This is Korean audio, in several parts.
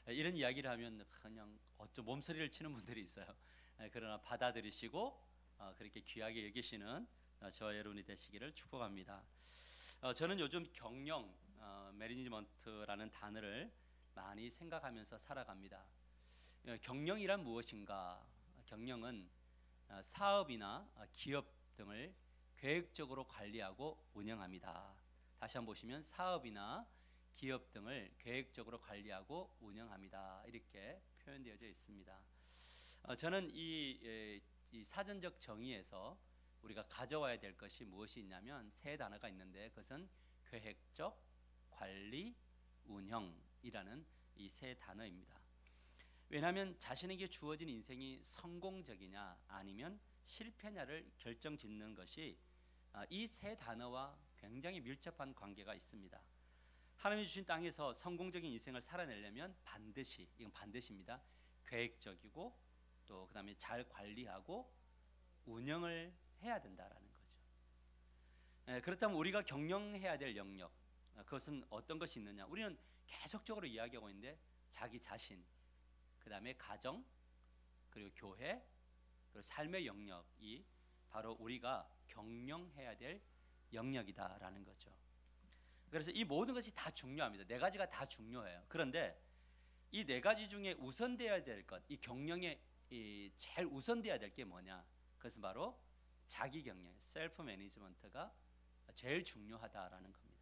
이런 이야기를 하면 그냥 어쩜 몸서리를 치는 분들이 있어요. 그러나 받아들이시고 그렇게 귀하게 여기시는 저와 여러분이 되시기를 축복합니다. 저는 요즘 경영, 매니지먼트라는 단어를 많이 생각하면서 살아갑니다. 경영이란 무엇인가? 경영은 사업이나 기업 등을 계획적으로 관리하고 운영합니다. 다시 한번 보시면 사업이나 기업 등을 계획적으로 관리하고 운영합니다. 이렇게 표현되어져 있습니다. 저는 이 사전적 정의에서 우리가 가져와야 될 것이 무엇이 있냐면 세 단어가 있는데 그것은 계획적, 관리, 운영이라는 이 세 단어입니다. 왜냐하면 자신에게 주어진 인생이 성공적이냐 아니면 실패냐를 결정짓는 것이 이 세 단어와 굉장히 밀접한 관계가 있습니다. 하나님이 주신 땅에서 성공적인 인생을 살아내려면 반드시, 이건 반드시입니다, 계획적이고 또 그다음에 잘 관리하고 운영을 해야 된다라는 거죠. 그렇다면 우리가 경영해야 될 영역, 그것은 어떤 것이 있느냐? 우리는 계속적으로 이야기하고 있는데 자기 자신, 그 다음에 가정, 그리고 교회, 그리고 삶의 영역이 바로 우리가 경영해야 될 영역이다라는 거죠. 그래서 이 모든 것이 다 중요합니다. 네 가지가 다 중요해요. 그런데 이 네 가지 중에 우선되어야 될 것, 이 경영에 제일 우선되어야 될 게 뭐냐? 그것은 바로 자기 경영, 셀프 매니지먼트가 제일 중요하다라는 겁니다.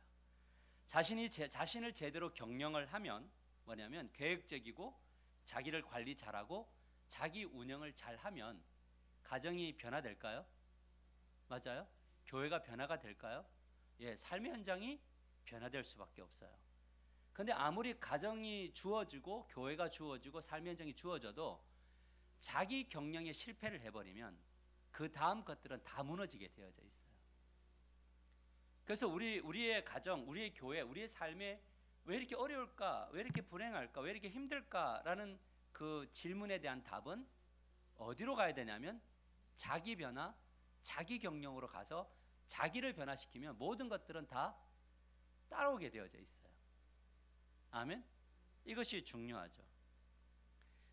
자신을 제대로 경영을 하면 뭐냐면 계획적이고 자기를 관리 잘하고 자기 운영을 잘하면 가정이 변화될까요? 맞아요? 교회가 변화가 될까요? 예, 삶의 현장이 변화될 수밖에 없어요. 그런데 아무리 가정이 주어지고 교회가 주어지고 삶의 현장이 주어져도 자기 경영에 실패를 해버리면 그 다음 것들은 다 무너지게 되어져 있어요. 그래서 우리의 가정, 우리의 교회, 우리의 삶에 왜 이렇게 어려울까? 왜 이렇게 불행할까? 왜 이렇게 힘들까라는 그 질문에 대한 답은 어디로 가야 되냐면 자기 변화, 자기 경영으로 가서 자기를 변화시키면 모든 것들은 다 따라오게 되어져 있어요. 아멘? 이것이 중요하죠.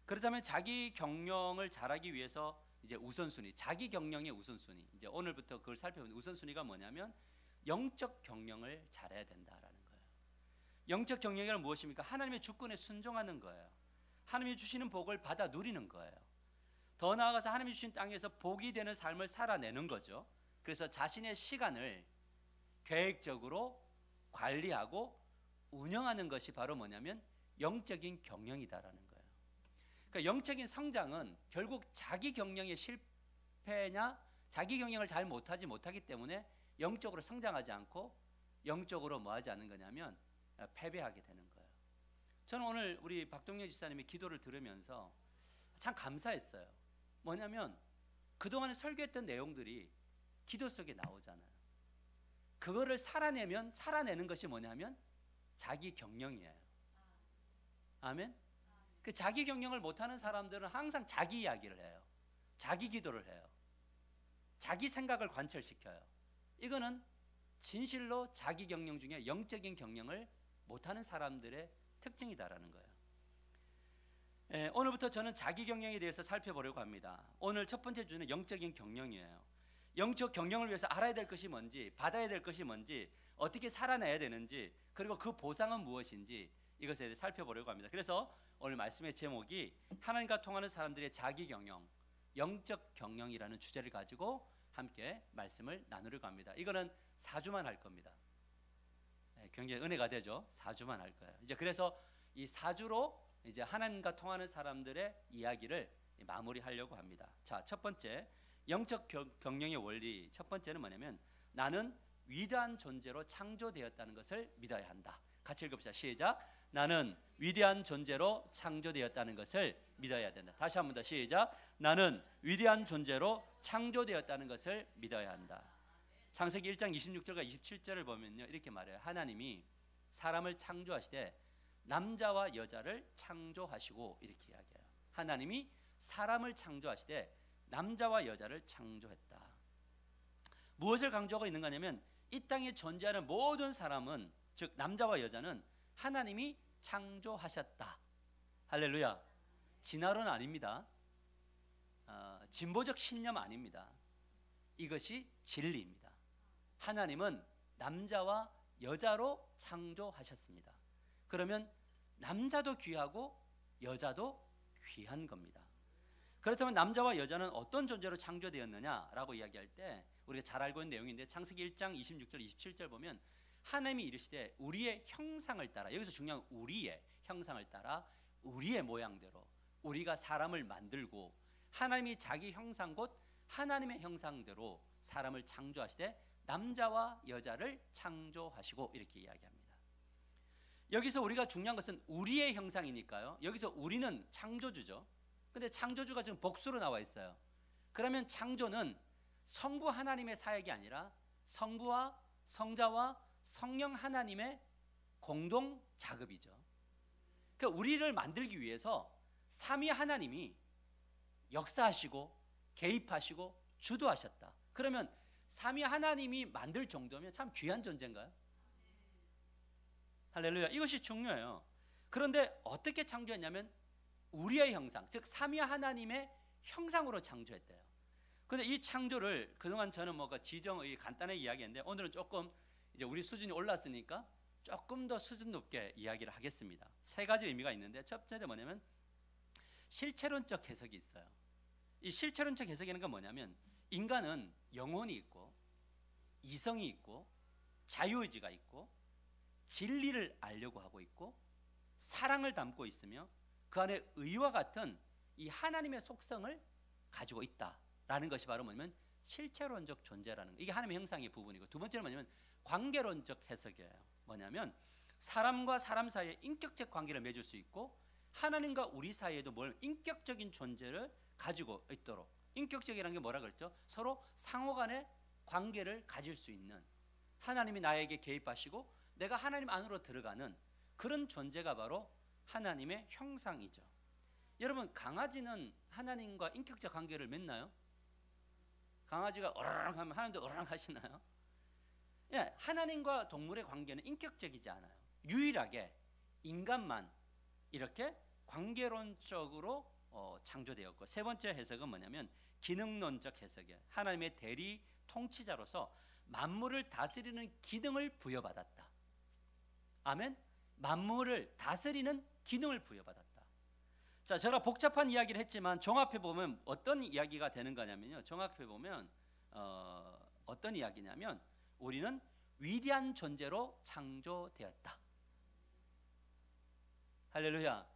그렇다면 자기 경영을 잘하기 위해서 이제 우선순위, 자기 경영의 우선순위, 이제 오늘부터 그걸 살펴보는 우선순위가 뭐냐면 영적 경영을 잘해야 된다라는 거예요. 영적 경영이란 무엇입니까? 하나님의 주권에 순종하는 거예요. 하나님이 주시는 복을 받아 누리는 거예요. 더 나아가서 하나님이 주신 땅에서 복이 되는 삶을 살아내는 거죠. 그래서 자신의 시간을 계획적으로 관리하고 운영하는 것이 바로 뭐냐면 영적인 경영이다라는 거예요. 그러니까 영적인 성장은 결국 자기 경영의 실패냐, 자기 경영을 잘 못하기 때문에 영적으로 성장하지 않고 영적으로 뭐하지 않는 거냐면 패배하게 되는 거예요. 저는 오늘 우리 박동영 집사님의 기도를 들으면서 참 감사했어요. 뭐냐면 그동안에 설교했던 내용들이 기도 속에 나오잖아요. 그거를 살아내는 것이 뭐냐면 자기 경영이에요. 아멘? 그 자기 경영을 못하는 사람들은 항상 자기 이야기를 해요. 자기 기도를 해요. 자기 생각을 관철시켜요. 이거는 진실로 자기 경영 중에 영적인 경영을 못하는 사람들의 특징이다라는 거예요. 오늘부터 저는 자기 경영에 대해서 살펴보려고 합니다. 오늘 첫 번째 주는 영적인 경영이에요. 영적 경영을 위해서 알아야 될 것이 뭔지, 받아야 될 것이 뭔지, 어떻게 살아내야 되는지, 그리고 그 보상은 무엇인지 이것에 대해 살펴보려고 합니다. 그래서 오늘 말씀의 제목이 하나님과 통하는 사람들의 자기 경영, 영적 경영이라는 주제를 가지고 함께 말씀을 나누려고 합니다. 이거는 4주만 할 겁니다. 굉장히 은혜가 되죠. 4주만 할 거예요. 이제 그래서 이 4주로 이제 하나님과 통하는 사람들의 이야기를 마무리하려고 합니다. 자, 첫 번째 영적 경영의 원리, 첫 번째는 뭐냐면 나는 위대한 존재로 창조되었다는 것을 믿어야 한다. 같이 읽읍시다. 시작. 나는 위대한 존재로 창조되었다는 것을 믿어야 된다. 다시 한 번 더 시작. 나는 위대한 존재로 창조되었다는 것을 믿어야 한다. 창세기 1장 26절과 27절을 보면요, 이렇게 말해요. 하나님이 사람을 창조하시되 남자와 여자를 창조하시고, 이렇게 이야기해요. 하나님이 사람을 창조하시되 남자와 여자를 창조했다. 무엇을 강조하고 있는 거냐면 이 땅에 존재하는 모든 사람은, 즉 남자와 여자는 하나님이 창조하셨다. 할렐루야. 진화론 아닙니다. 진보적 신념 아닙니다. 이것이 진리입니다. 하나님은 남자와 여자로 창조하셨습니다. 그러면 남자도 귀하고 여자도 귀한 겁니다. 그렇다면 남자와 여자는 어떤 존재로 창조되었느냐라고 이야기할 때 우리가 잘 알고 있는 내용인데 창세기 1장 26절 27절 보면 하나님이 이르시되 우리의 형상을 따라, 여기서 중요한 우리의 형상을 따라 우리의 모양대로 우리가 사람을 만들고 하나님이 자기 형상 곧 하나님의 형상대로 사람을 창조하시되 남자와 여자를 창조하시고 이렇게 이야기합니다. 여기서 우리가 중요한 것은 우리의 형상이니까요. 여기서 우리는 창조주죠. 근데 창조주가 지금 복수로 나와 있어요. 그러면 창조는 성부 하나님의 사역이 아니라 성부와 성자와 성령 하나님의 공동 작업이죠. 그러니까 우리를 만들기 위해서 삼위 하나님이 역사하시고 개입하시고 주도하셨다. 그러면 삼위 하나님이 만들 정도면 참 귀한 존재인가요? 할렐루야. 이것이 중요해요. 그런데 어떻게 창조했냐면 우리의 형상, 즉 삼위 하나님의 형상으로 창조했대요. 그런데 이 창조를 그동안 저는 지정의 간단하게 이야기했는데 오늘은 조금 이제 우리 수준이 올랐으니까 조금 더 수준 높게 이야기를 하겠습니다. 세 가지 의미가 있는데 첫 번째 뭐냐면 실체론적 해석이 있어요. 이 실체론적 해석이라는 건 뭐냐면 인간은 영혼이 있고 이성이 있고 자유의지가 있고 진리를 알려고 하고 있고 사랑을 담고 있으며 그 안에 의와 같은 이 하나님의 속성을 가지고 있다라는 것이 바로 뭐냐면 실체론적 존재라는 거. 이게 하나님의 형상의 부분이고, 두 번째는 뭐냐면 관계론적 해석이에요. 뭐냐면 사람과 사람 사이에 인격적 관계를 맺을 수 있고 하나님과 우리 사이에도 인격적인 존재를 가지고 있도록, 인격적이라는 게 뭐라 그랬죠? 서로 상호간의 관계를 가질 수 있는, 하나님이 나에게 개입하시고 내가 하나님 안으로 들어가는 그런 존재가 바로 하나님의 형상이죠. 여러분, 강아지는 하나님과 인격적 관계를 맺나요? 강아지가 어르렁 하면 하나님도 어르렁 하시나요? 예, 하나님과 동물의 관계는 인격적이지 않아요. 유일하게 인간만 이렇게 관계론적으로 창조되었고, 세 번째 해석은 뭐냐면 기능론적 해석이에요. 하나님의 대리 통치자로서 만물을 다스리는 기능을 부여받았다. 아멘. 만물을 다스리는 기능을 부여받았다. 자, 제가 복잡한 이야기를 했지만 종합해 보면 어떤 이야기가 되는 거냐면요. 종합해 보면 어떤 이야기냐면 우리는 위대한 존재로 창조되었다. 할렐루야.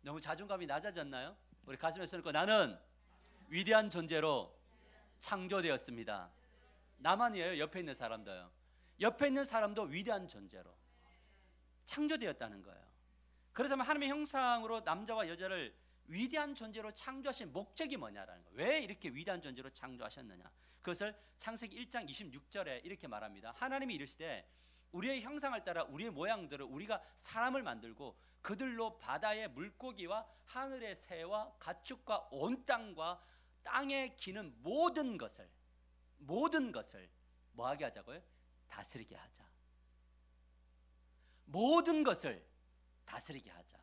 너무 자존감이 낮아졌나요? 우리 가슴에 써놓고 나는 위대한 존재로 창조되었습니다. 나만이에요? 옆에 있는 사람도요? 옆에 있는 사람도 위대한 존재로 창조되었다는 거예요. 그렇다면 하나님의 형상으로 남자와 여자를 위대한 존재로 창조하신 목적이 뭐냐라는 거예요. 왜 이렇게 위대한 존재로 창조하셨느냐? 그것을 창세기 1장 26절에 이렇게 말합니다. 하나님이 이르시되 우리의 형상을 따라 우리의 모양대로 우리가 사람을 만들고 그들로 바다의 물고기와 하늘의 새와 가축과 온 땅과 땅에 기는 모든 것을 뭐하게 하자고요? 다스리게 하자. 모든 것을 다스리게 하자.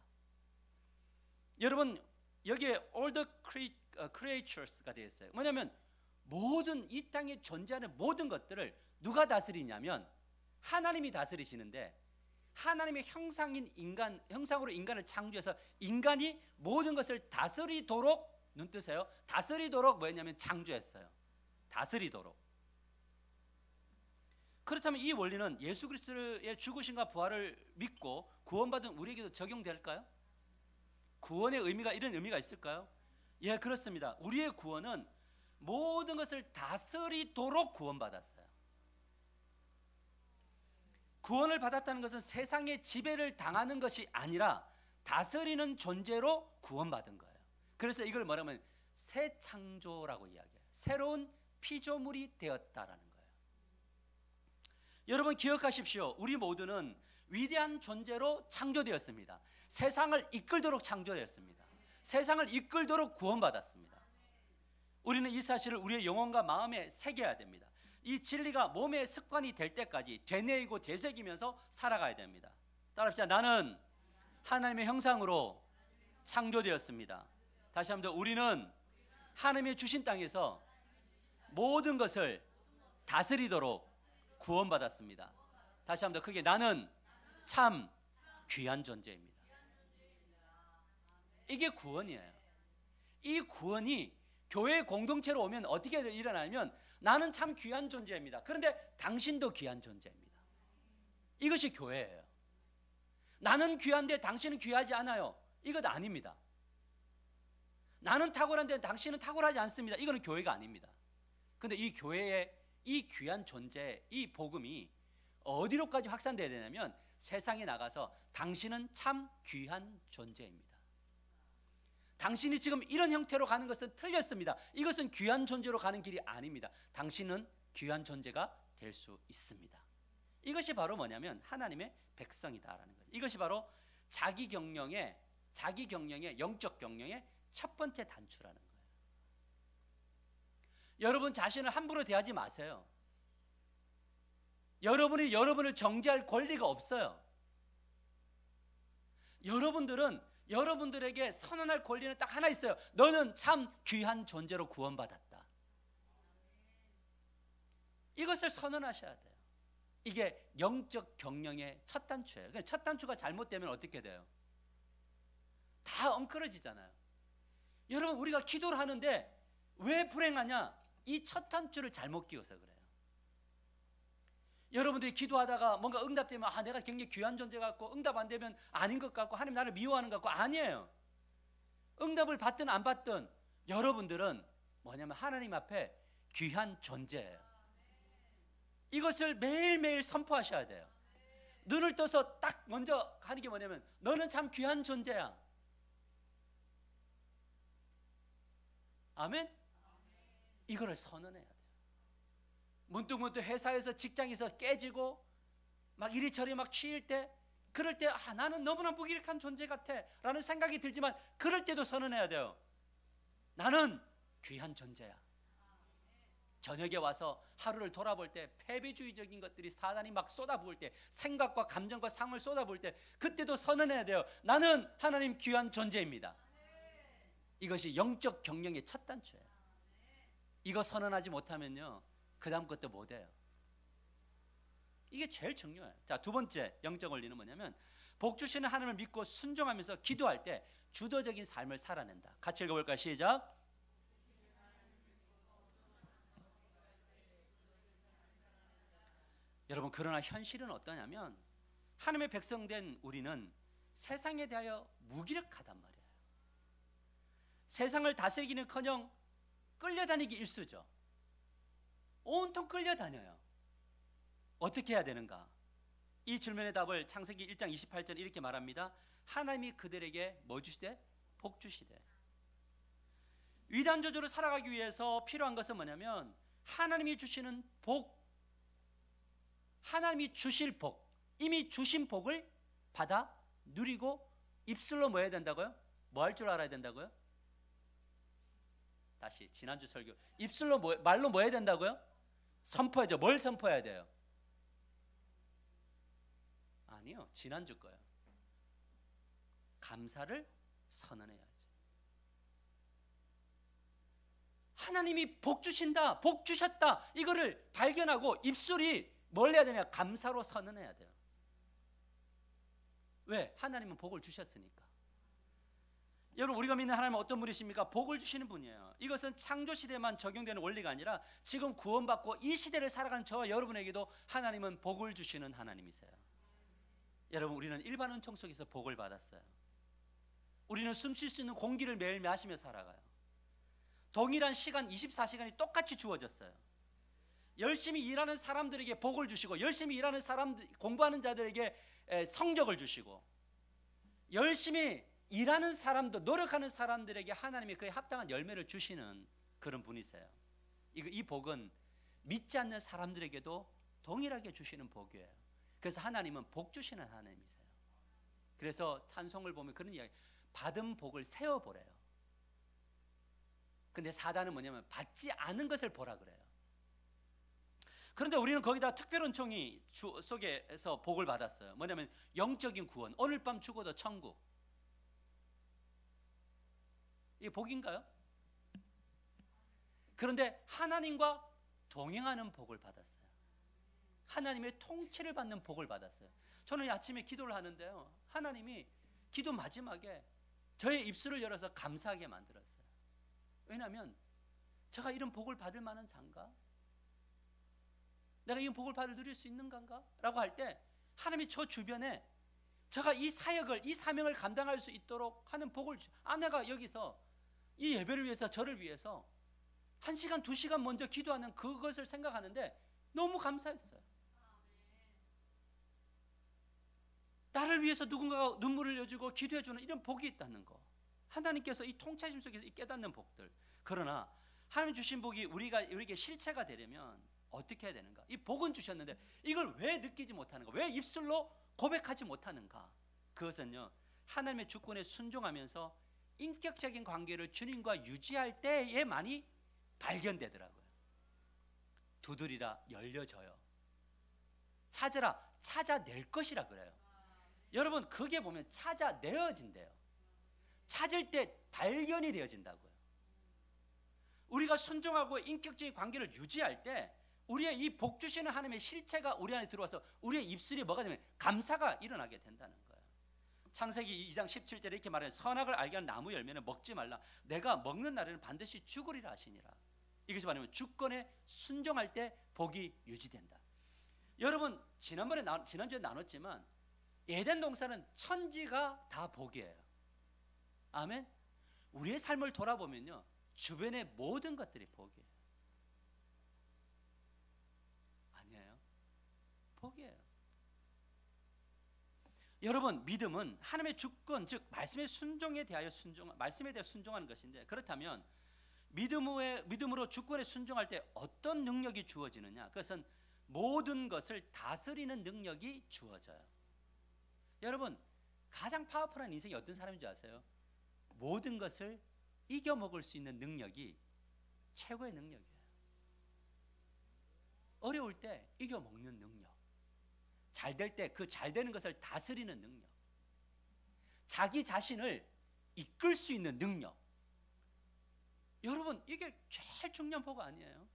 여러분, 여기에 all the creatures가 되어 있어요. 뭐냐면 모든 이 땅에 존재하는 모든 것들을 누가 다스리냐면 하나님이 다스리시는데, 하나님의 형상인 인간, 형상으로 인간을 창조해서 인간이 모든 것을 다스리도록, 눈 뜨세요, 다스리도록 뭐였냐면 창조했어요. 다스리도록. 그렇다면 이 원리는 예수 그리스도의 죽으심과 부활을 믿고 구원받은 우리에게도 적용될까요? 구원의 의미가 이런 의미가 있을까요? 예, 그렇습니다. 우리의 구원은 모든 것을 다스리도록 구원받았어요. 구원을 받았다는 것은 세상의 지배를 당하는 것이 아니라 다스리는 존재로 구원받은 거예요. 그래서 이걸 뭐라면 새 창조라고 이야기해요. 새로운 피조물이 되었다라는 거예요. 여러분 기억하십시오. 우리 모두는 위대한 존재로 창조되었습니다. 세상을 이끌도록 창조되었습니다. 세상을 이끌도록 구원받았습니다. 우리는 이 사실을 우리의 영혼과 마음에 새겨야 됩니다. 이 진리가 몸의 습관이 될 때까지 되뇌이고 되새기면서 살아가야 됩니다. 따라합시다. 나는 하나님의 형상으로 창조되었습니다. 다시 한번 더, 우리는 하나님의 주신 땅에서 모든 것을 다스리도록 구원받았습니다. 다시 한번 더 크게, 나는 참 귀한 존재입니다. 이게 구원이에요. 이 구원이 교회 공동체로 오면 어떻게 일어나냐면, 나는 참 귀한 존재입니다. 그런데 당신도 귀한 존재입니다. 이것이 교회예요. 나는 귀한데 당신은 귀하지 않아요. 이것 아닙니다. 나는 탁월한데 당신은 탁월하지 않습니다. 이거는 교회가 아닙니다. 그런데 이 교회의 이 귀한 존재, 이 복음이 어디로까지 확산돼야 되냐면, 세상에 나가서 당신은 참 귀한 존재입니다. 당신이 지금 이런 형태로 가는 것은 틀렸습니다. 이것은 귀한 존재로 가는 길이 아닙니다. 당신은 귀한 존재가 될 수 있습니다. 이것이 바로 뭐냐면 하나님의 백성이다라는 거죠. 이것이 바로 자기 경영의 영적 경영의 첫 번째 단추라는 거예요. 여러분 자신을 함부로 대하지 마세요. 여러분이 여러분을 정죄할 권리가 없어요. 여러분들은 여러분들에게 선언할 권리는 딱 하나 있어요. 너는 참 귀한 존재로 구원받았다. 이것을 선언하셔야 돼요. 이게 영적 경영의 첫 단추예요. 그러니까 첫 단추가 잘못되면 어떻게 돼요? 다 엉클어지잖아요. 여러분, 우리가 기도를 하는데 왜 불행하냐? 이 첫 단추를 잘못 끼워서 그래요. 여러분들이 기도하다가 뭔가 응답되면 내가 굉장히 귀한 존재 같고, 응답 안 되면 아닌 것 같고, 하나님 나를 미워하는 것 같고, 아니에요. 응답을 받든 안 받든 여러분들은 뭐냐면 하나님 앞에 귀한 존재예요. 이것을 매일매일 선포하셔야 돼요. 눈을 떠서 딱 먼저 하는 게 뭐냐면, 너는 참 귀한 존재야. 아멘? 이거를 선언해야 돼요. 문득문득 회사에서, 직장에서 깨지고 막 이리저리 막 치일 때, 그럴 때 나는 너무나 무기력한 존재 같아 라는 생각이 들지만, 그럴 때도 선언해야 돼요. 나는 귀한 존재야. 저녁에 와서 하루를 돌아볼 때 패배주의적인 것들이 사단이 막 쏟아부을 때, 생각과 감정과 상을 쏟아부을 때, 그때도 선언해야 돼요. 나는 하나님 귀한 존재입니다. 이것이 영적 경영의 첫 단추예요. 이거 선언하지 못하면요, 그 다음 것도 못해요. 이게 제일 중요해요. 자, 두 번째 영적 원리는 뭐냐면, 복 주시는 하나님을 믿고 순종하면서 기도할 때 주도적인 삶을 살아낸다. 같이 읽어볼까요? 시작. 여러분, 그러나 현실은 어떠냐면, 하나님의 백성된 우리는 세상에 대하여 무기력하단 말이에요. 세상을 다스리기는커녕 끌려다니기 일쑤죠. 온통 끌려다녀요. 어떻게 해야 되는가? 이 질문의 답을 창세기 1장 28절 이렇게 말합니다. 하나님이 그들에게 뭐 주시되? 복 주시되. 위단저주로 살아가기 위해서 필요한 것은 뭐냐면, 하나님이 주시는 복, 하나님이 주실 복, 이미 주신 복을 받아 누리고 입술로 뭐 해야 된다고요? 뭐 할 줄 알아야 된다고요? 다시 지난주 설교, 입술로 말로 뭐 해야 된다고요? 선포해야죠. 뭘 선포해야 돼요? 아니요, 지난주 거예요. 감사를 선언해야죠. 하나님이 복 주신다, 복 주셨다, 이거를 발견하고 입술이 뭘 해야 되냐? 감사로 선언해야 돼요. 왜? 하나님은 복을 주셨으니까. 여러분, 우리가 믿는 하나님은 어떤 분이십니까? 복을 주시는 분이에요. 이것은 창조시대만 적용되는 원리가 아니라 지금 구원받고 이 시대를 살아가는 저와 여러분에게도 하나님은 복을 주시는 하나님이세요. 여러분, 우리는 일반 은총 속에서 복을 받았어요. 우리는 숨 쉴 수 있는 공기를 매일 마시며 살아가요. 동일한 시간 24시간이 똑같이 주어졌어요. 열심히 일하는 사람들에게 복을 주시고, 열심히 일하는 사람들, 공부하는 자들에게 성적을 주시고, 열심히 일하는 사람도, 노력하는 사람들에게 하나님이 그에 합당한 열매를 주시는 그런 분이세요. 이 복은 믿지 않는 사람들에게도 동일하게 주시는 복이에요. 그래서 하나님은 복 주시는 하나님이세요. 그래서 찬송을 보면 그런 이야기, 받은 복을 세어보래요. 근데 사단은 뭐냐면 받지 않은 것을 보라 그래요. 그런데 우리는 거기다 특별 은총이 속에서 복을 받았어요. 뭐냐면 영적인 구원, 오늘 밤 죽어도 천국. 이게 복인가요? 그런데 하나님과 동행하는 복을 받았어요. 하나님의 통치를 받는 복을 받았어요. 저는 아침에 기도를 하는데요, 하나님이 기도 마지막에 저의 입술을 열어서 감사하게 만들었어요. 왜냐하면 제가 이런 복을 받을 만한 자인가? 내가 이런 복을 받을 누릴 수 있는 건가? 라고 할 때 하나님이 저 주변에 제가 이 사역을, 이 사명을 감당할 수 있도록 하는 복을 아내가 여기서 이 예배를 위해서, 저를 위해서 1시간, 2시간 먼저 기도하는 그것을 생각하는데 너무 감사했어요. 나를 위해서 누군가가 눈물을 흘려주고 기도해주는 이런 복이 있다는 거, 하나님께서 이 통치하심 속에서 이 깨닫는 복들. 그러나 하나님 주신 복이 우리에게 실체가 되려면 어떻게 해야 되는가? 이 복은 주셨는데 이걸 왜 느끼지 못하는가? 왜 입술로 고백하지 못하는가? 그것은요, 하나님의 주권에 순종하면서 인격적인 관계를 주님과 유지할 때에 많이 발견되더라고요. 두드리라 열려져요. 찾으라 찾아낼 것이라 그래요. 여러분, 그게 보면 찾아내어진대요. 찾을 때 발견이 되어진다고요. 우리가 순종하고 인격적인 관계를 유지할 때 우리의 이 복 주시는 하나님의 실체가 우리 안에 들어와서 우리의 입술이 뭐가 되면 감사가 일어나게 된다는 거예요. 창세기 2장 17절에 이렇게 말해요. 선악을 알게 하는 나무 열매는 먹지 말라. 내가 먹는 날에는 반드시 죽으리라 하시니라. 이것이 말하면 주권에 순종할 때 복이 유지된다. 여러분, 지난주에 나눴지만 에덴 동산은 천지가 다 복이에요. 아멘. 우리의 삶을 돌아보면요, 주변의 모든 것들이 복이에요. 아니에요? 복이에요. 여러분, 믿음은 하나님의 주권, 즉 말씀에 대하여 순종하는 것인데, 그렇다면 믿음으로 주권에 순종할 때 어떤 능력이 주어지느냐? 그것은 모든 것을 다스리는 능력이 주어져요. 여러분, 가장 파워풀한 인생이 어떤 사람인 줄 아세요? 모든 것을 이겨먹을 수 있는 능력이 최고의 능력이에요. 어려울 때 이겨먹는 능력, 잘 될 때 그 잘 되는 것을 다스리는 능력, 자기 자신을 이끌 수 있는 능력. 여러분, 이게 제일 중요한 복 아니에요?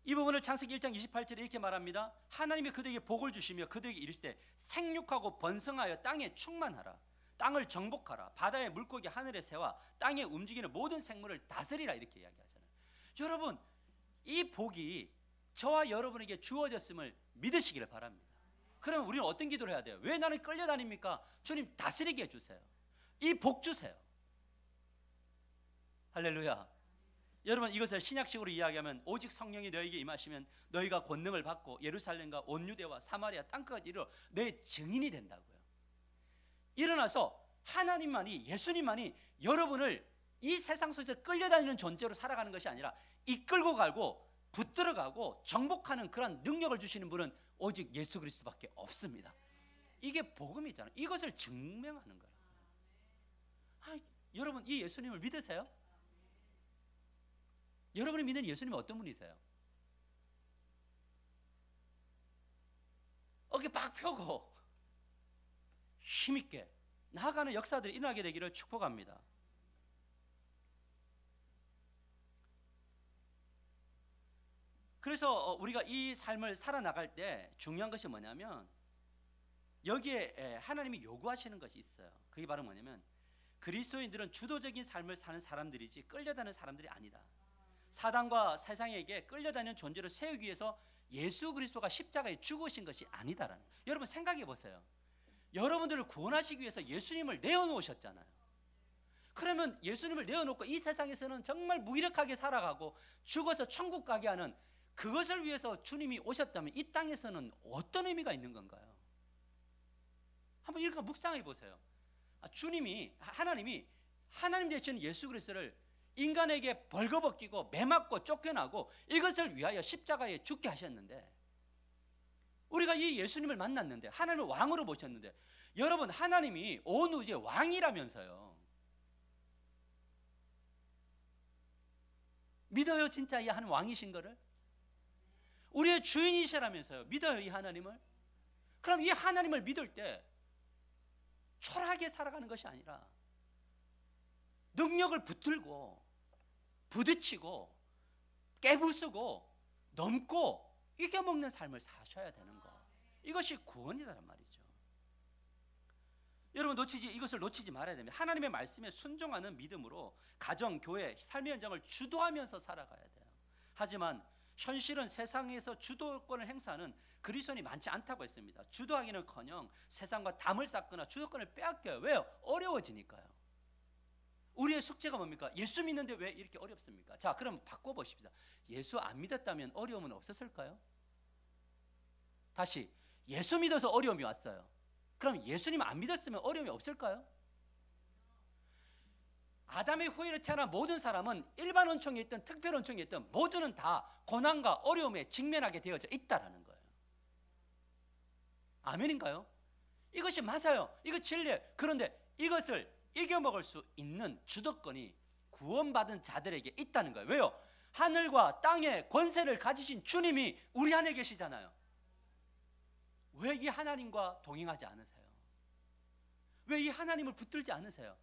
이 부분을 창세기 1장 28절에 이렇게 말합니다. 하나님이 그들에게 복을 주시며 그들에게 이르시되 생육하고 번성하여 땅에 충만하라. 땅을 정복하라. 바다의 물고기, 하늘의 새와 땅에 움직이는 모든 생물을 다스리라. 이렇게 이야기하잖아요. 여러분, 이 복이 저와 여러분에게 주어졌음을 믿으시기를 바랍니다. 그러면 우리는 어떤 기도를 해야 돼요? 왜 나는 끌려다닙니까? 주님, 다스리게 해주세요. 이 복 주세요. 할렐루야. 여러분, 이것을 신약식으로 이야기하면 오직 성령이 너에게 임하시면 너희가 권능을 받고 예루살렘과 온 유대와 사마리아 땅끝까지 이르러 내 증인이 된다고요. 일어나서 하나님만이, 예수님만이 여러분을 이 세상 속에서 끌려다니는 존재로 살아가는 것이 아니라 이끌고 가고 붙들어가고 정복하는 그런 능력을 주시는 분은 오직 예수 그리스도밖에 없습니다. 이게 복음이잖아요. 이것을 증명하는 거예요. 여러분, 이 예수님을 믿으세요? 여러분이 믿는 예수님은 어떤 분이세요? 어깨 빡 펴고 힘있게 나아가는 역사들이 일어나게 되기를 축복합니다. 그래서 우리가 이 삶을 살아나갈 때 중요한 것이 뭐냐면 여기에 하나님이 요구하시는 것이 있어요. 그게 바로 뭐냐면 그리스도인들은 주도적인 삶을 사는 사람들이지 끌려다니는 사람들이 아니다. 사단과 세상에게 끌려다니는 존재를 세우기 위해서 예수 그리스도가 십자가에 죽으신 것이 아니다라는. 여러분 생각해 보세요. 여러분들을 구원하시기 위해서 예수님을 내어놓으셨잖아요. 그러면 예수님을 내어놓고 이 세상에서는 정말 무기력하게 살아가고 죽어서 천국 가게 하는 그것을 위해서 주님이 오셨다면 이 땅에서는 어떤 의미가 있는 건가요? 한번 이렇게 묵상해 보세요. 하나님이 하나님 되신 예수 그리스도를 인간에게 벌거벗기고 매맞고 쫓겨나고 이것을 위하여 십자가에 죽게 하셨는데, 우리가 이 예수님을 만났는데 하나님을 왕으로 모셨는데, 여러분 하나님이 온 우주의 왕이라면서요. 믿어요 진짜 이 하나님 왕이신 거를? 우리의 주인이시라면서요. 믿어요 이 하나님을? 그럼 이 하나님을 믿을 때 초라하게 살아가는 것이 아니라 능력을 붙들고 부딪히고 깨부수고 넘고 이겨먹는 삶을 사셔야 되는 거. 이것이 구원이라는 말이죠. 여러분 이것을 놓치지 말아야 됩니다. 하나님의 말씀에 순종하는 믿음으로 가정, 교회, 삶의 현장을 주도하면서 살아가야 돼요. 하지만 현실은 세상에서 주도권을 행사하는 그리스도인이 많지 않다고 했습니다. 주도하기는커녕 세상과 담을 쌓거나 주도권을 빼앗겨요. 왜요? 어려워지니까요. 우리의 숙제가 뭡니까? 예수 믿는데 왜 이렇게 어렵습니까? 자, 그럼 바꿔보십시다. 예수 안 믿었다면 어려움은 없었을까요? 다시, 예수 믿어서 어려움이 왔어요. 그럼 예수님 안 믿었으면 어려움이 없을까요? 아담의 후예로 태어난 모든 사람은 일반 원총에 있든 특별 원총에 있든 모두는 다 고난과 어려움에 직면하게 되어져 있다라는 거예요. 아멘인가요? 이것이 맞아요. 이거 진리예요. 그런데 이것을 이겨먹을 수 있는 주도권이 구원받은 자들에게 있다는 거예요. 왜요? 하늘과 땅의 권세를 가지신 주님이 우리 안에 계시잖아요. 왜 이 하나님과 동행하지 않으세요? 왜 이 하나님을 붙들지 않으세요?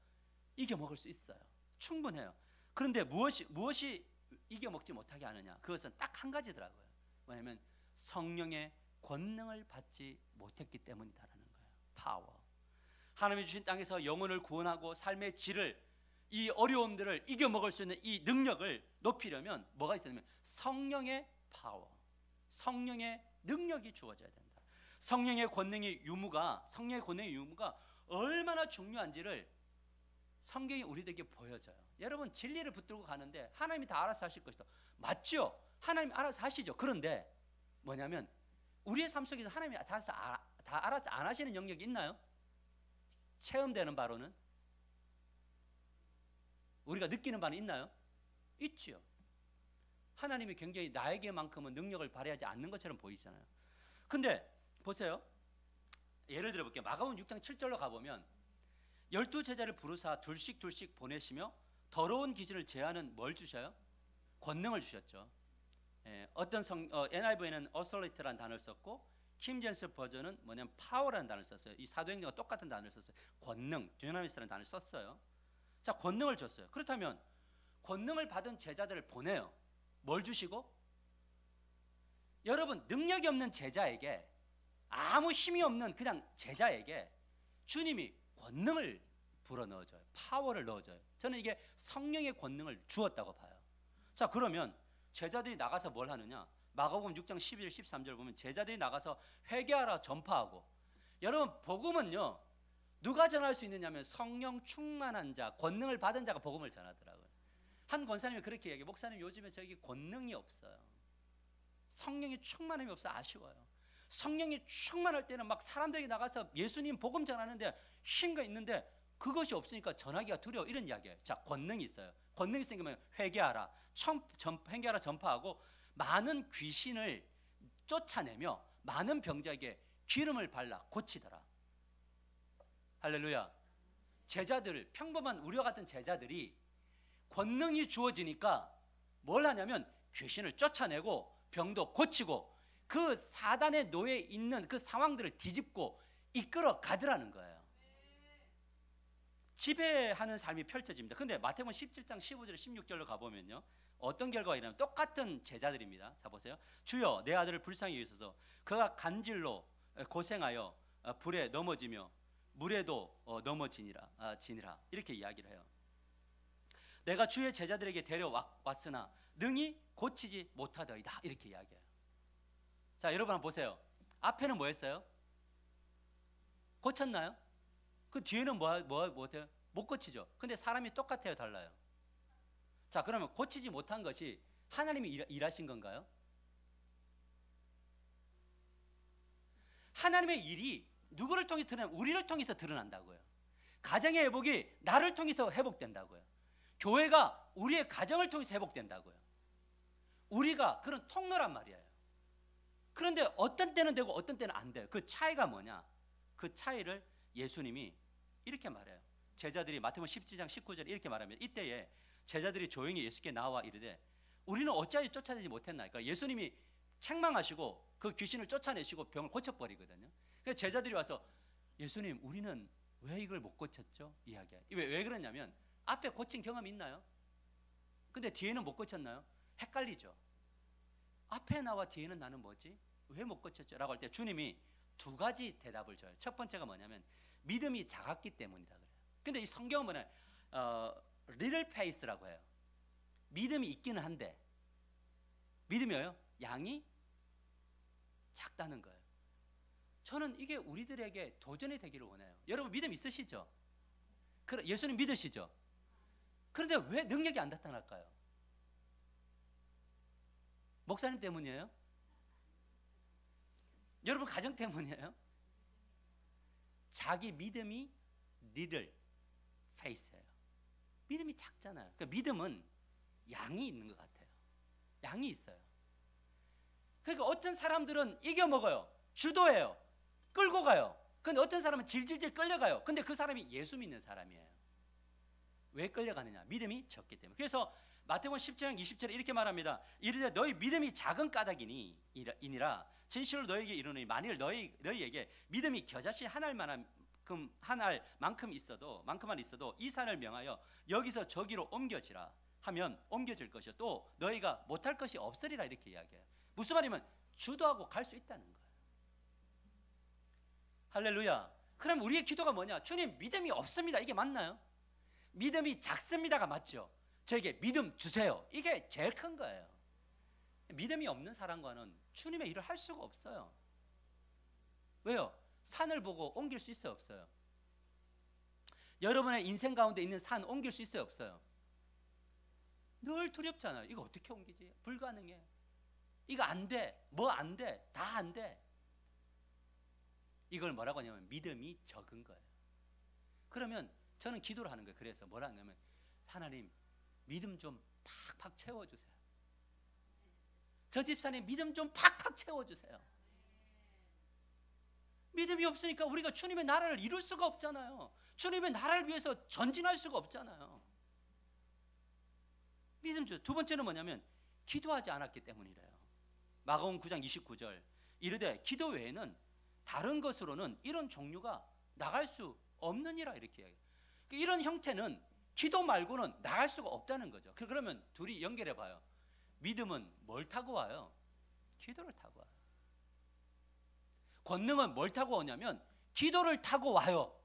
이겨먹을 수 있어요. 충분해요. 그런데 무엇이 이겨먹지 못하게 하느냐? 그것은 딱 한 가지더라고요. 뭐냐면 성령의 권능을 받지 못했기 때문이다라는 거예요. 파워. 하나님이 주신 땅에서 영혼을 구원하고 삶의 질을, 이 어려움들을 이겨먹을 수 있는 이 능력을 높이려면 뭐가 있어야 되냐면 성령의 파워, 성령의 능력이 주어져야 된다. 성령의 권능의 유무가 얼마나 중요한지를 성경이 우리들에게 보여줘요. 여러분 진리를 붙들고 가는데 하나님이 다 알아서 하실 것이다. 맞죠? 하나님이 알아서 하시죠. 그런데 뭐냐면 우리의 삶 속에서 하나님이 다 알아서 안 하시는 영역이 있나요? 체험되는 바로는 우리가 느끼는 바는 있나요? 있지요. 하나님이 굉장히 나에게만큼은 능력을 발휘하지 않는 것처럼 보이잖아요. 근데 보세요. 예를 들어 볼게요. 마가복음 6장 7절로 가보면 12제자를 부르사 둘씩 보내시며 더러운 귀신을 제하는 뭘 주셔요? 권능을 주셨죠. 어떤 NIV에는 authority라는 단어를 썼고 킴 제임스 버전은 뭐냐면 파워라는 단어를 썼어요. 이 사도행전과 똑같은 단어를 썼어요. 권능, dynamis라는 단어를 썼어요. 자, 권능을 줬어요. 그렇다면 권능을 받은 제자들을 보내요. 뭘 주시고? 여러분 능력이 없는 제자에게, 아무 힘이 없는 그냥 제자에게 주님이 권능을 불어넣어줘요. 파워를 넣어줘요. 저는 이게 성령의 권능을 주었다고 봐요. 자, 그러면 제자들이 나가서 뭘 하느냐? 마가복음 6장 12절 13절 보면 제자들이 나가서 회개하라 전파하고. 여러분 복음은요 누가 전할 수 있느냐면 성령 충만한 자, 권능을 받은 자가 복음을 전하더라고요. 한 권사님이 그렇게 얘기해요. 목사님 요즘에 저기 권능이 없어요. 성령이 충만함이 없어 아쉬워요. 성령이 충만할 때는 막 사람들이 나가서 예수님 복음 전하는데 힘가 있는데 그것이 없으니까 전하기가 두려워, 이런 이야기예요. 자, 권능이 있어요. 권능이 생기면 회개하라, 회개하라 전파하고 많은 귀신을 쫓아내며 많은 병자에게 기름을 발라 고치더라. 할렐루야. 제자들, 평범한 우리와 같은 제자들이 권능이 주어지니까 뭘 하냐면 귀신을 쫓아내고 병도 고치고 그 사단의 노예에 있는 그 상황들을 뒤집고 이끌어 가더라는 거예요. 지배하는 삶이 펼쳐집니다. 근데 마태복음 17장 15절 16절로 가보면요 어떤 결과가 일어나면 똑같은 제자들입니다. 자 보세요. 주여 내 아들을 불쌍히 여기소서. 그가 간질로 고생하여 불에 넘어지며 물에도 넘어지니라 지니라. 이렇게 이야기를 해요. 내가 주의 제자들에게 데려왔으나 능히 고치지 못하더이다. 이렇게 이야기해요. 자, 여러분 한번 보세요. 앞에는 뭐 했어요? 고쳤나요? 그 뒤에는 뭐예요? 못 고치죠. 근데 사람이 똑같아요, 달라요? 자, 그러면 고치지 못한 것이 하나님이 일하신 건가요? 하나님의 일이 누구를 통해서 드러나면 우리를 통해서 드러난다고요. 가정의 회복이 나를 통해서 회복된다고요. 교회가 우리의 가정을 통해서 회복된다고요. 우리가 그런 통로란 말이에요. 그런데 어떤 때는 되고 어떤 때는 안 돼요. 그 차이가 뭐냐? 그 차이를 예수님이 이렇게 말해요. 제자들이 마태복음 17장 19절에 이렇게 말하면 이때에 제자들이 조용히 예수께 나와 이르되 우리는 어찌하여 쫓아내지 못했나이까? 그러니까 예수님이 책망하시고 그 귀신을 쫓아내시고 병을 고쳐버리거든요. 그래서 제자들이 와서 예수님 우리는 왜 이걸 못 고쳤죠? 이야기해요. 왜 그러냐면 앞에 고친 경험 있나요? 근데 뒤에는 못 고쳤나요? 헷갈리죠. 앞에 나와 뒤에는 나는 뭐지? 왜 못 고쳤죠? 라고 할 때 주님이 두 가지 대답을 줘요. 첫 번째가 뭐냐면 믿음이 작았기 때문이다 그래요. 근데 이 성경은 뭐냐? little faith라고 해요. 믿음이 있기는 한데 믿음이요? 양이 작다는 거예요. 저는 이게 우리들에게 도전이 되기를 원해요. 여러분 믿음 있으시죠? 예수님 믿으시죠? 그런데 왜 능력이 안 나타날까요? 목사님 때문이에요? 여러분 가정 때문이에요? 자기 믿음이 little faith예요. 믿음이 작잖아요. 그러니까 믿음은 양이 있는 것 같아요. 양이 있어요. 그러니까 어떤 사람들은 이겨먹어요. 주도해요. 끌고 가요. 근데 어떤 사람은 질질질 끌려가요. 근데 그 사람이 예수 믿는 사람이에요. 왜 끌려가느냐? 믿음이 적기 때문에. 그래서 마태복음 10장 20절에 이렇게 말합니다. 이르되 너희 믿음이 작은 까닭이니라 진실로 너희에게 이르노니 만일 너희에게 믿음이 겨자씨 한 알만큼 있어도 이 산을 명하여 여기서 저기로 옮겨지라 하면 옮겨질 것이요 또 너희가 못할 것이 없으리라 이렇게 이야기해요. 무슨 말이면 주도하고 갈 수 있다는 거예요. 할렐루야. 그럼 우리의 기도가 뭐냐? 주님 믿음이 없습니다. 이게 맞나요? 믿음이 작습니다가 맞죠? 저에게 믿음 주세요. 이게 제일 큰 거예요. 믿음이 없는 사람과는 주님의 일을 할 수가 없어요. 왜요? 산을 보고 옮길 수 있어요? 없어요? 여러분의 인생 가운데 있는 산 옮길 수 있어요? 없어요? 늘 두렵잖아요. 이거 어떻게 옮기지? 불가능해. 이거 안 돼. 뭐 안 돼. 다 안 돼. 이걸 뭐라고 하냐면 믿음이 적은 거예요. 그러면 저는 기도를 하는 거예요. 그래서 뭐라 하냐면 하나님 믿음 좀 팍팍 채워주세요. 저 집사님 믿음 좀 팍팍 채워주세요. 믿음이 없으니까 우리가 주님의 나라를 이룰 수가 없잖아요. 주님의 나라를 위해서 전진할 수가 없잖아요. 믿음 주. 두 번째는 뭐냐면 기도하지 않았기 때문이래요. 마가복음 9장 29절 이르되 기도 외에는 다른 것으로는 이런 종류가 나갈 수 없느니라 이렇게 이야기해요. 이런 형태는 기도 말고는 나갈 수가 없다는 거죠. 그러면 둘이 연결해 봐요. 믿음은 뭘 타고 와요? 기도를 타고 와요. 권능은 뭘 타고 오냐면 기도를 타고 와요.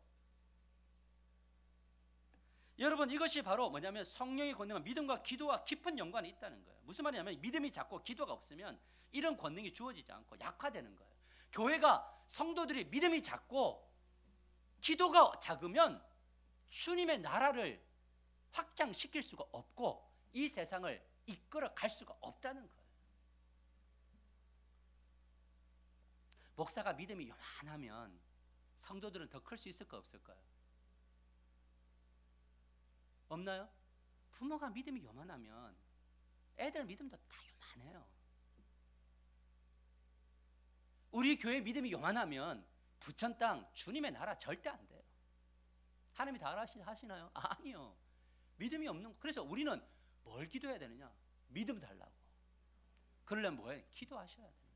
여러분 이것이 바로 뭐냐면 성령의 권능은 믿음과 기도와 깊은 연관이 있다는 거예요. 무슨 말이냐면 믿음이 작고 기도가 없으면 이런 권능이 주어지지 않고 약화되는 거예요. 교회가 성도들이 믿음이 작고 기도가 작으면 주님의 나라를 확장시킬 수가 없고 이 세상을 이끌어 갈 수가 없다는 거예요. 목사가 믿음이 요만하면 성도들은 더 클 수 있을까 없을까요? 없나요? 부모가 믿음이 요만하면 애들 믿음도 다 요만해요. 우리 교회 믿음이 요만하면 부천 땅 주님의 나라 절대 안 돼요. 하나님이 다 하시나요? 아니요. 믿음이 없는 거. 그래서 우리는 뭘 기도해야 되느냐? 믿음 달라고. 그러려면 뭐해? 기도하셔야 되는 거예요.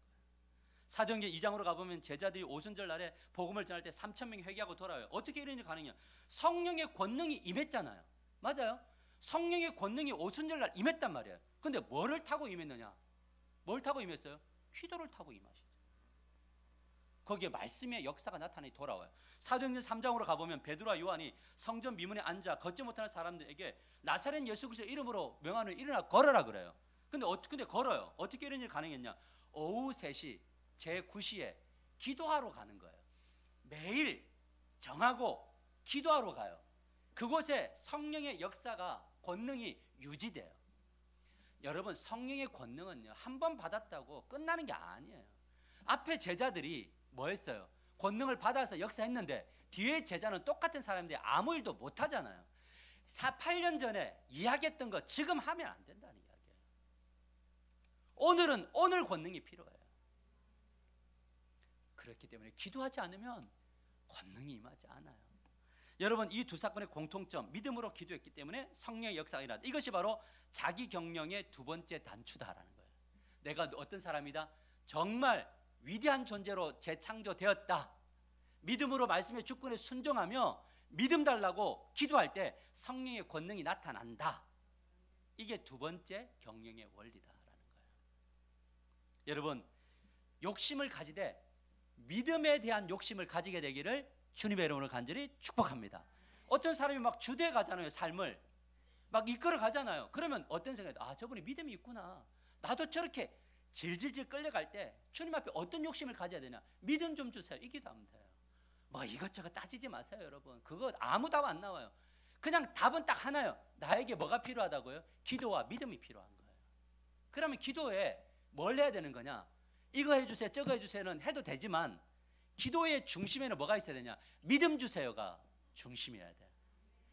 사도행전 2장으로 가보면 제자들이 오순절 날에 복음을 전할 때 3,000명이 회개하고 돌아와요. 어떻게 이런 일이 가능해요? 성령의 권능이 임했잖아요. 맞아요? 성령의 권능이 오순절 날 임했단 말이에요. 근데 뭐를 타고 임했느냐? 뭘 타고 임했어요? 기도를 타고 임하시죠. 거기에 말씀의 역사가 나타나니 돌아와요. 사도행전 3장으로 가보면 베드로와 요한이 성전 미문에 앉아 걷지 못하는 사람들에게 나사렛 예수 그리스도의 이름으로 명하노니 일어나 걸어라 그래요. 근데 걸어요. 어떻게 이런 일이 가능했냐? 오후 3시 제 9시에 기도하러 가는 거예요. 매일 정하고 기도하러 가요. 그곳에 성령의 역사가 권능이 유지돼요. 여러분 성령의 권능은요 한 번 받았다고 끝나는 게 아니에요. 앞에 제자들이 뭐 했어요? 권능을 받아서 역사했는데 뒤에 제자는 똑같은 사람들이 아무 일도 못 하잖아요. 8년 전에 이야기했던 거 지금 하면 안 된다는 이야기예요. 오늘은 오늘 권능이 필요해요. 그렇기 때문에 기도하지 않으면 권능이 임하지 않아요. 여러분 이 두 사건의 공통점 믿음으로 기도했기 때문에 성령의 역사가 일어났다. 이것이 바로 자기 경영의 두 번째 단추다라는 거예요. 내가 어떤 사람이다? 정말 위대한 존재로 재창조되었다. 믿음으로 말씀의 주권에 순종하며 믿음 달라고 기도할 때 성령의 권능이 나타난다. 이게 두 번째 경영의 원리다라는 거예요. 여러분, 욕심을 가지되 믿음에 대한 욕심을 가지게 되기를 주님의 이름으로 간절히 축복합니다. 어떤 사람이 막 주도해 가잖아요. 삶을 막 이끌어 가잖아요. 그러면 어떤 생각이, 아, 저분이 믿음이 있구나. 나도 저렇게 질질질 끌려갈 때 주님 앞에 어떤 욕심을 가져야 되냐? 믿음 좀 주세요. 이 기도하면 돼요. 뭐 이것저것 따지지 마세요, 여러분. 그거 아무 답 안 나와요. 그냥 답은 딱 하나요. 나에게 뭐가 필요하다고요? 기도와 믿음이 필요한 거예요. 그러면 기도에 뭘 해야 되는 거냐? 이거 해주세요, 저거 해주세요는 해도 되지만 기도의 중심에는 뭐가 있어야 되냐? 믿음 주세요가 중심이어야 돼요.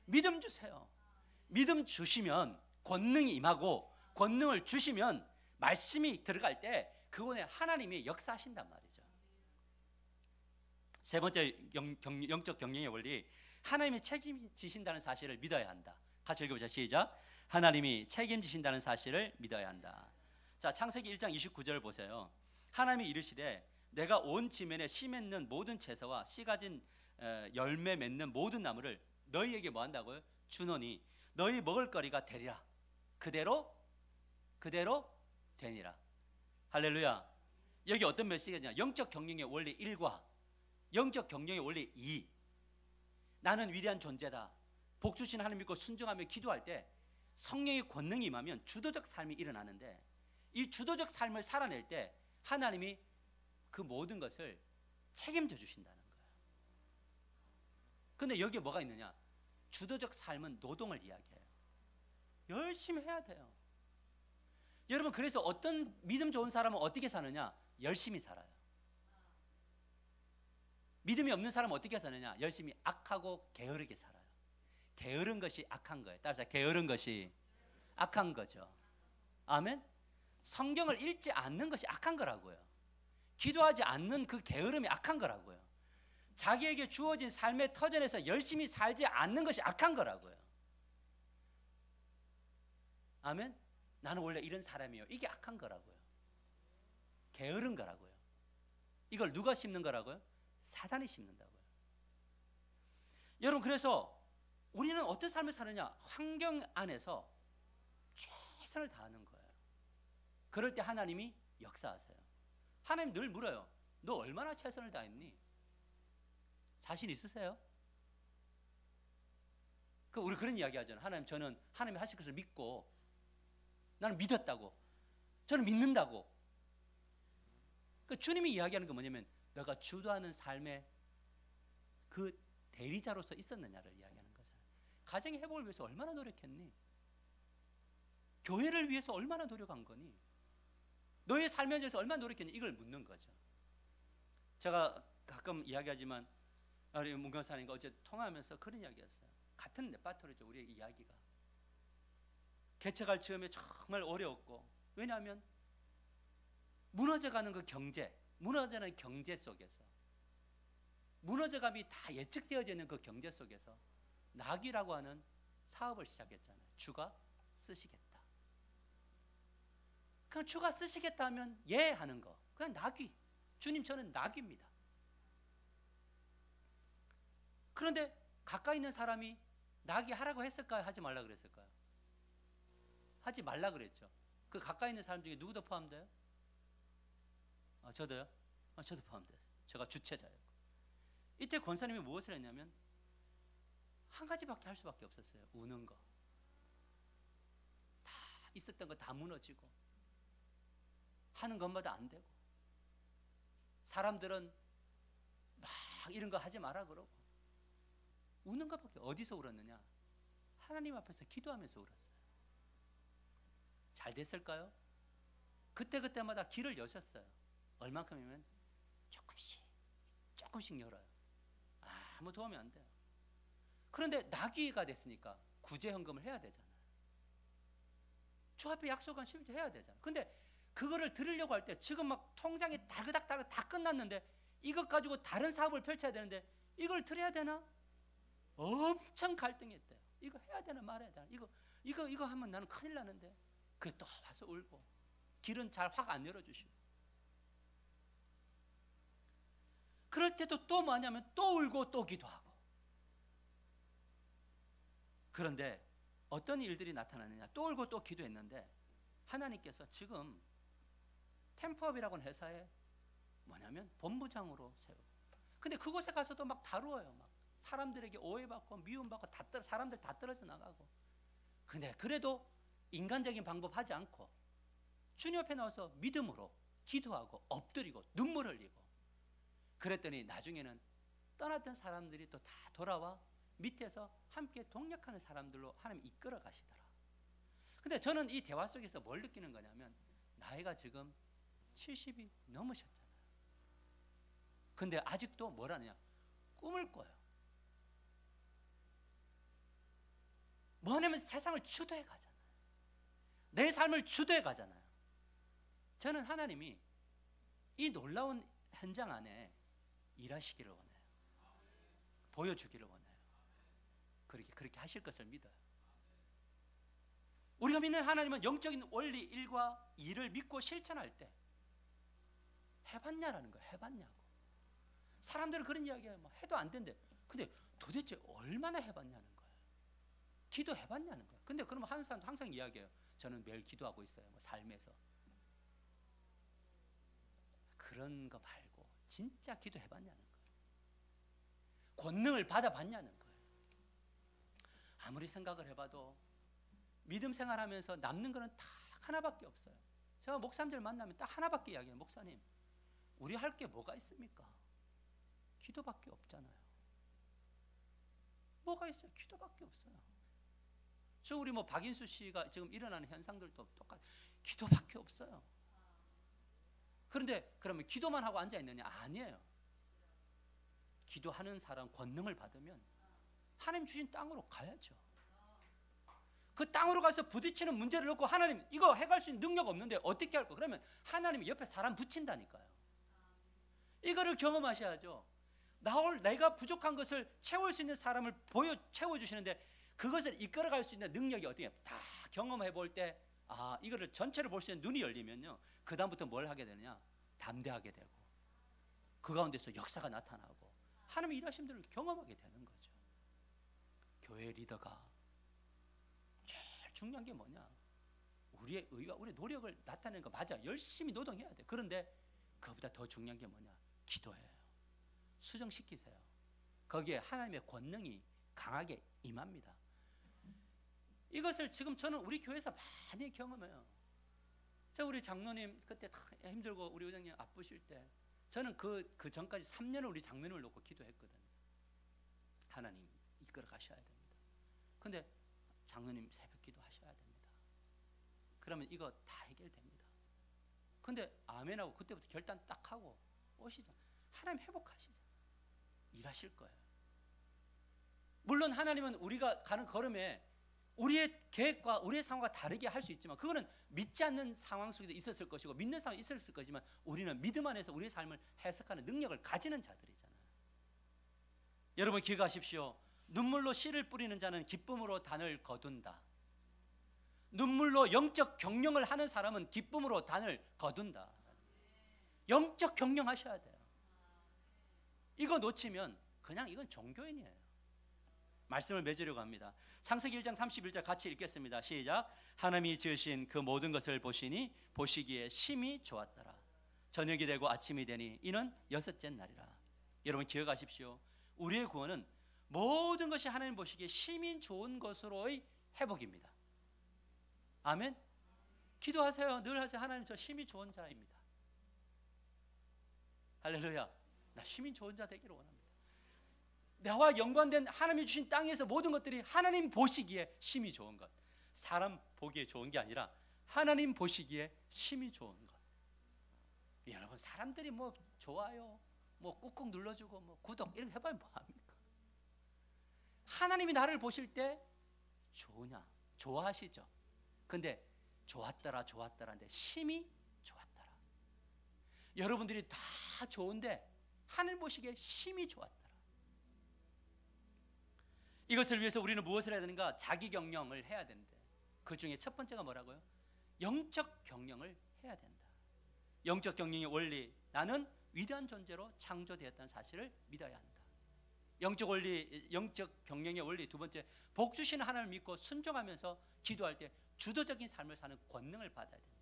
믿음 주세요. 믿음 주시면 권능이 임하고, 권능을 주시면 말씀이 들어갈 때 그곳에 하나님이 역사하신단 말이죠. 세 번째 영적 경영의 원리, 하나님이 책임지신다는 사실을 믿어야 한다. 같이 읽어보자. 시작. 하나님이 책임지신다는 사실을 믿어야 한다. 자, 창세기 1장 29절 보세요. 하나님이 이르시되 내가 온 지면에 씨 맺는 모든 채소와 씨 가진 열매 맺는 모든 나무를 너희에게 뭐 한다고요? 주노니 너희 먹을 거리가 되리라. 그대로 되니라. 할렐루야. 여기 어떤 메시지냐? 영적 경영의 원리 1과 영적 경영의 원리 2. 나는 위대한 존재다. 복 주신 하나님 믿고 순종하며 기도할 때 성령의 권능이 임하면 주도적 삶이 일어나는데, 이 주도적 삶을 살아낼 때 하나님이 그 모든 것을 책임져 주신다는 거예요. 근데 여기에 뭐가 있느냐? 주도적 삶은 노동을 이야기해요. 열심히 해야 돼요. 여러분, 그래서 어떤 믿음 좋은 사람은 어떻게 사느냐? 열심히 살아요. 믿음이 없는 사람은 어떻게 사느냐? 열심히 악하고 게으르게 살아요. 게으른 것이 악한 거예요. 따라서 게으른 것이 악한 거죠. 아멘? 성경을 읽지 않는 것이 악한 거라고요. 기도하지 않는 그 게으름이 악한 거라고요. 자기에게 주어진 삶의 터전에서 열심히 살지 않는 것이 악한 거라고요. 아멘? 나는 원래 이런 사람이에요. 이게 악한 거라고요. 게으른 거라고요. 이걸 누가 심는 거라고요? 사단이 심는다고요. 여러분, 그래서 우리는 어떤 삶을 사느냐? 환경 안에서 최선을 다하는 거예요. 그럴 때 하나님이 역사하세요. 하나님 늘 물어요. 너 얼마나 최선을 다했니? 자신 있으세요? 우리 그런 이야기 하잖아요. 하나님, 저는 하나님이 하실 것을 믿고, 나는 믿었다고, 저는 믿는다고. 주님이 이야기하는 건 뭐냐면, 너가 주도하는 삶의 그 대리자로서 있었느냐를 이야기하는 거잖아요. 가정의 회복을 위해서 얼마나 노력했니? 교회를 위해서 얼마나 노력한 거니? 너의 삶에 대해서 얼마나 노력했니? 이걸 묻는 거죠. 제가 가끔 이야기하지만 우리 문경사님과 어제 통화하면서 그런 이야기였어요. 같은 레파토리죠. 우리의 이야기가. 개척할 처음에 정말 어려웠고, 왜냐하면 무너져가는 그 경제, 무너져가는 경제 속에서, 무너져감이 다 예측되어져 있는 그 경제 속에서 낙이라고 하는 사업을 시작했잖아요. 주가 쓰시겠다. 그냥 주가 쓰시겠다 하면 예 하는 거. 그냥 낙이. 주님, 저는 낙입니다. 그런데 가까이 있는 사람이 낙이 하라고 했을까요? 하지 말라 그랬을까요? 하지 말라 그랬죠. 그 가까이 있는 사람 중에 누구도 포함돼요? 저도요? 저도 포함돼요. 제가 주체자예요. 이때 권사님이 무엇을 했냐면 한 가지밖에 할 수밖에 없었어요. 우는 거. 다 있었던 거 다 무너지고, 하는 것마다 안 되고, 사람들은 막 이런 거 하지 마라 그러고, 우는 것밖에. 어디서 울었느냐? 하나님 앞에서 기도하면서 울었어요. 잘 됐을까요? 그때마다 길을 여셨어요. 얼만큼이면 조금씩 열어요. 아무 도움이 안 돼요. 그런데 낙이가 됐으니까 구제 헌금을 해야 되잖아요. 주 앞에 약속한 11조 해야 되잖아요. 근데 그거를 들으려고 할 때 지금 막 통장이 다그닥 다 끝났는데 이것 가지고 다른 사업을 펼쳐야 되는데 이걸 드려야 되나? 엄청 갈등했대요. 이거 해야 되나 말아야 되나? 이거 하면 나는 큰일 나는데. 그래 또 와서 울고, 길은 잘 확 안 열어주시고. 그럴 때도 또 뭐냐면 또 울고 또 기도하고. 그런데 어떤 일들이 나타나느냐, 또 울고 또 기도했는데 하나님께서 지금 템포업이라는 회사에 뭐냐면 본부장으로 세워. 근데 그곳에 가서도 막 다루어요. 막 사람들에게 오해받고 미움받고 사람들 다 떨어져 나가고. 근데 그래도 인간적인 방법 하지 않고 주님 앞에 나와서 믿음으로 기도하고 엎드리고 눈물 흘리고 그랬더니 나중에는 떠났던 사람들이 또 다 돌아와 밑에서 함께 동력하는 사람들로 하나님 이끌어 가시더라. 근데 저는 이 대화 속에서 뭘 느끼는 거냐면 나이가 지금 70이 넘으셨잖아요. 근데 아직도 뭘 하느냐? 꿈을 꿔요. 뭐 하냐면 세상을 주도해 가잖아요. 내 삶을 주도해 가잖아요. 저는 하나님이 이 놀라운 현장 안에 일하시기를 원해요. 보여주기를 원해요. 그렇게 하실 것을 믿어요. 우리가 믿는 하나님은 영적인 원리 1과 2를 믿고 실천할 때 해봤냐라는 거예요. 해봤냐고. 사람들은 그런 이야기해요. 뭐 해도 안 된대. 근데 도대체 얼마나 해봤냐는 거예요. 기도해봤냐는 거예요. 근데 그러면 하는 사람도 항상 이야기해요. 저는 매일 기도하고 있어요. 뭐 삶에서. 그런 거 말고 진짜 기도해봤냐는 거예요. 권능을 받아봤냐는 거예요. 아무리 생각을 해봐도 믿음 생활하면서 남는 거는 딱 하나밖에 없어요. 제가 목사님들 만나면 딱 하나밖에 이야기해요. 목사님, 우리 할 게 뭐가 있습니까? 기도밖에 없잖아요. 뭐가 있어요? 기도밖에 없어요. 저 우리 뭐 박인수 씨가 지금 일어나는 현상들도 똑같아요. 기도밖에 없어요. 그런데 그러면 기도만 하고 앉아 있느냐? 아니에요. 기도하는 사람 권능을 받으면 하나님 주신 땅으로 가야죠. 그 땅으로 가서 부딪히는 문제를 놓고 하나님 이거 해갈 수 있는 능력 없는데 어떻게 할 거? 그러면 하나님이 옆에 사람 붙인다니까요. 이거를 경험하셔야죠. 내가 부족한 것을 채울 수 있는 사람을 채워주시는데 그것을 이끌어갈 수 있는 능력이 어떻게 다 경험해 볼 때 이거를 전체를 볼 수 있는 눈이 열리면요. 그 다음부터 뭘 하게 되느냐? 담대하게 되고 그 가운데서 역사가 나타나고 하나님의 일하신 대로 경험하게 되는 거죠. 교회 리더가 제일 중요한 게 뭐냐? 우리의 의와 우리의 노력을 나타내는 거 맞아. 열심히 노동해야 돼. 그런데 그보다 더 중요한 게 뭐냐? 기도예요. 수정시키세요. 거기에 하나님의 권능이 강하게 임합니다. 이것을 지금 저는 우리 교회에서 많이 경험해요. 우리 장로님 그때 다 힘들고 우리 의장님 아프실 때 저는 그 전까지 3년을 우리 장로님을 놓고 기도했거든요. 하나님 이끌어 가셔야 됩니다. 근데 장로님 새벽 기도 하셔야 됩니다. 그러면 이거 다 해결됩니다. 근데 아멘하고 그때부터 결단 딱 하고 오시죠. 하나님 회복하시죠. 일하실 거예요. 물론 하나님은 우리가 가는 걸음에 우리의 계획과 우리의 상황과 다르게 할 수 있지만 그거는 믿지 않는 상황 속에도 있었을 것이고 믿는 상황이 있었을 거지만 우리는 믿음 안에서 우리의 삶을 해석하는 능력을 가지는 자들이잖아요. 여러분 기억하십시오. 눈물로 씨를 뿌리는 자는 기쁨으로 단을 거둔다. 눈물로 영적 경영을 하는 사람은 기쁨으로 단을 거둔다. 영적 경영하셔야 돼요. 이거 놓치면 그냥 이건 종교인이에요. 말씀을 맺으려고 합니다. 창세기 1장 31절 같이 읽겠습니다. 시작. 하나님이 지으신 그 모든 것을 보시니 보시기에 심히 좋았더라. 저녁이 되고 아침이 되니 이는 여섯째 날이라. 여러분 기억하십시오. 우리의 구원은 모든 것이 하나님 보시기에 심히 좋은 것으로의 회복입니다. 아멘. 기도하세요. 늘 하세요. 하나님 저 심히 좋은 자입니다. 할렐루야. 나 심히 좋은 자 되기를 원합니다. 나와 연관된 하나님이 주신 땅에서 모든 것들이 하나님 보시기에 심히 좋은 것. 사람 보기에 좋은 게 아니라 하나님 보시기에 심히 좋은 것. 여러분 사람들이 뭐 좋아요, 뭐 꾹꾹 눌러주고 뭐 구독 이렇게 해봐야 뭐합니까? 하나님이 나를 보실 때 좋으냐? 좋아하시죠? 근데 좋았더라인데 심히 좋았더라. 여러분들이 다 좋은데 하나님 보시기에 심히 좋았더라. 이것을 위해서 우리는 무엇을 해야 되는가? 자기 경영을 해야 되는데 그 중에 첫 번째가 뭐라고요? 영적 경영을 해야 된다. 영적 경영의 원리, 나는 위대한 존재로 창조되었다는 사실을 믿어야 한다. 영적 원리, 영적 경영의 원리. 두 번째, 복 주시는 하나님을 믿고 순종하면서 기도할 때 주도적인 삶을 사는 권능을 받아야 됩니다.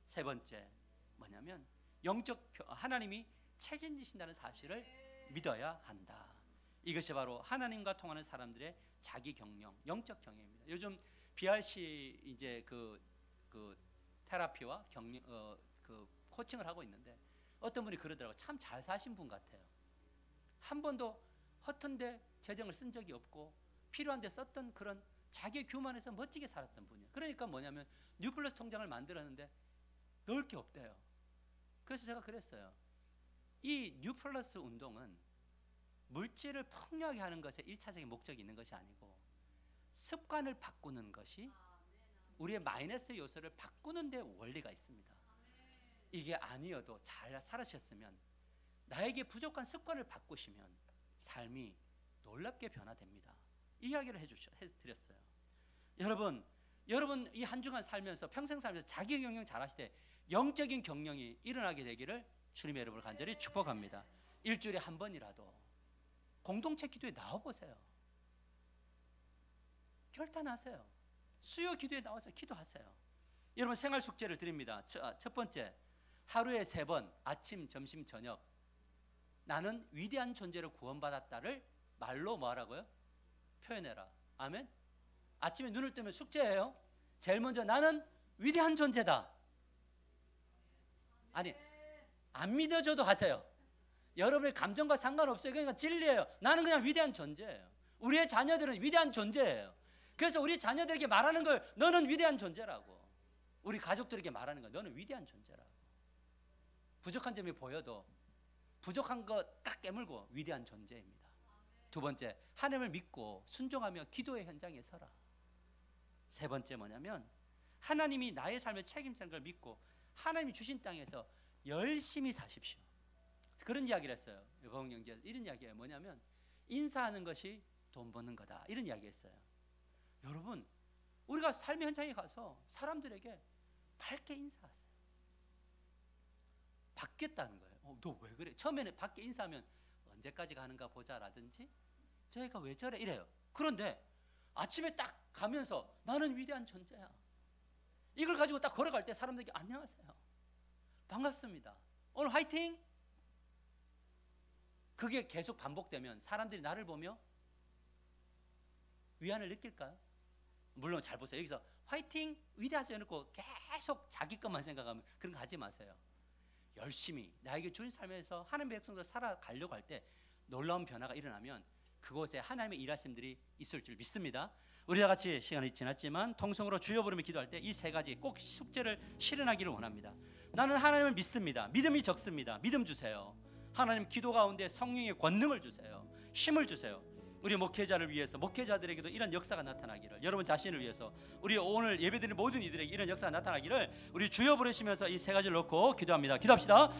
세 번째 뭐냐면 영적 하나님이 책임지신다는 사실을 믿어야 한다. 이것이 바로 하나님과 통하는 사람들의 자기 경영, 영적 경영입니다. 요즘 BRC 이제 그 테라피와 경영 그 코칭을 하고 있는데 어떤 분이 그러더라고요. 참 잘 사신 분 같아요. 한 번도 허튼데 재정을 쓴 적이 없고 필요한데 썼던 그런 자기 교만해서 멋지게 살았던 분이에요. 그러니까 뭐냐면 뉴플러스 통장을 만들었는데 넣을 게 없대요. 그래서 제가 그랬어요. 이 뉴플러스 운동은 물질을 풍요하게 하는 것에 1차적인 목적이 있는 것이 아니고 습관을 바꾸는 것이 우리의 마이너스 요소를 바꾸는 데 원리가 있습니다. 이게 아니어도 잘 살으셨으면 나에게 부족한 습관을 바꾸시면 삶이 놀랍게 변화됩니다. 이 이야기를 해드렸어요. 여러분 이 한 주간 살면서 평생 살면서 자기 경영 잘 하시되 영적인 경영이 일어나게 되기를 주님의 여러분을 간절히 축복합니다. 일주일에 한 번이라도 공동체 기도에 나와보세요. 결단하세요. 수요 기도에 나와서 기도하세요. 여러분 생활 숙제를 드립니다. 첫 번째, 하루에 3번 아침, 점심, 저녁 나는 위대한 존재로 구원받았다를 말로 뭐하라고요? 표현해라. 아멘. 아침에 눈을 뜨면 숙제예요. 제일 먼저 나는 위대한 존재다. 아니 안 믿어줘도 하세요. 여러분의 감정과 상관없어요. 그러니까 진리예요. 나는 그냥 위대한 존재예요. 우리의 자녀들은 위대한 존재예요. 그래서 우리 자녀들에게 말하는 걸 너는 위대한 존재라고. 우리 가족들에게 말하는 걸 너는 위대한 존재라고. 부족한 점이 보여도 부족한 것 딱 깨물고 위대한 존재입니다. 두 번째, 하나님을 믿고 순종하며 기도의 현장에 서라. 세 번째 뭐냐면 하나님이 나의 삶을 책임지는 걸 믿고 하나님이 주신 땅에서 열심히 사십시오. 그런 이야기를 했어요. 요방영제에서 이런 이야기예요. 뭐냐면 인사하는 것이 돈 버는 거다. 이런 이야기했어요. 여러분 우리가 삶의 현장에 가서 사람들에게 밝게 인사하세요. 바뀌었다는 거예요. 너 왜 그래? 처음에는 밖에 인사하면 언제까지 가는가 보자라든지 저희가 왜 저래 이래요. 그런데 아침에 딱 가면서 나는 위대한 존재야. 이걸 가지고 딱 걸어갈 때 사람들에게 안녕하세요. 반갑습니다. 오늘 화이팅! 그게 계속 반복되면 사람들이 나를 보며 위안을 느낄까요? 물론 잘 보세요. 여기서 화이팅! 위대하죠 해놓고 계속 자기 것만 생각하면 그런 거 하지 마세요. 열심히 나에게 주신 삶에서 하나님의 백성으로 살아가려고 할 때 놀라운 변화가 일어나면 그곳에 하나님의 일하심들이 있을 줄 믿습니다. 우리와 같이 시간이 지났지만 통성으로 주여 부르며 기도할 때 이 3가지 꼭 숙제를 실현하기를 원합니다. 나는 하나님을 믿습니다. 믿음이 적습니다. 믿음 주세요. 하나님 기도 가운데 성령의 권능을 주세요. 힘을 주세요. 우리 목회자를 위해서 목회자들에게도 이런 역사가 나타나기를, 여러분 자신을 위해서 우리 오늘 예배드리는 모든 이들에게 이런 역사가 나타나기를 우리 주여 부르시면서 이 3가지를 놓고 기도합니다. 기도합시다.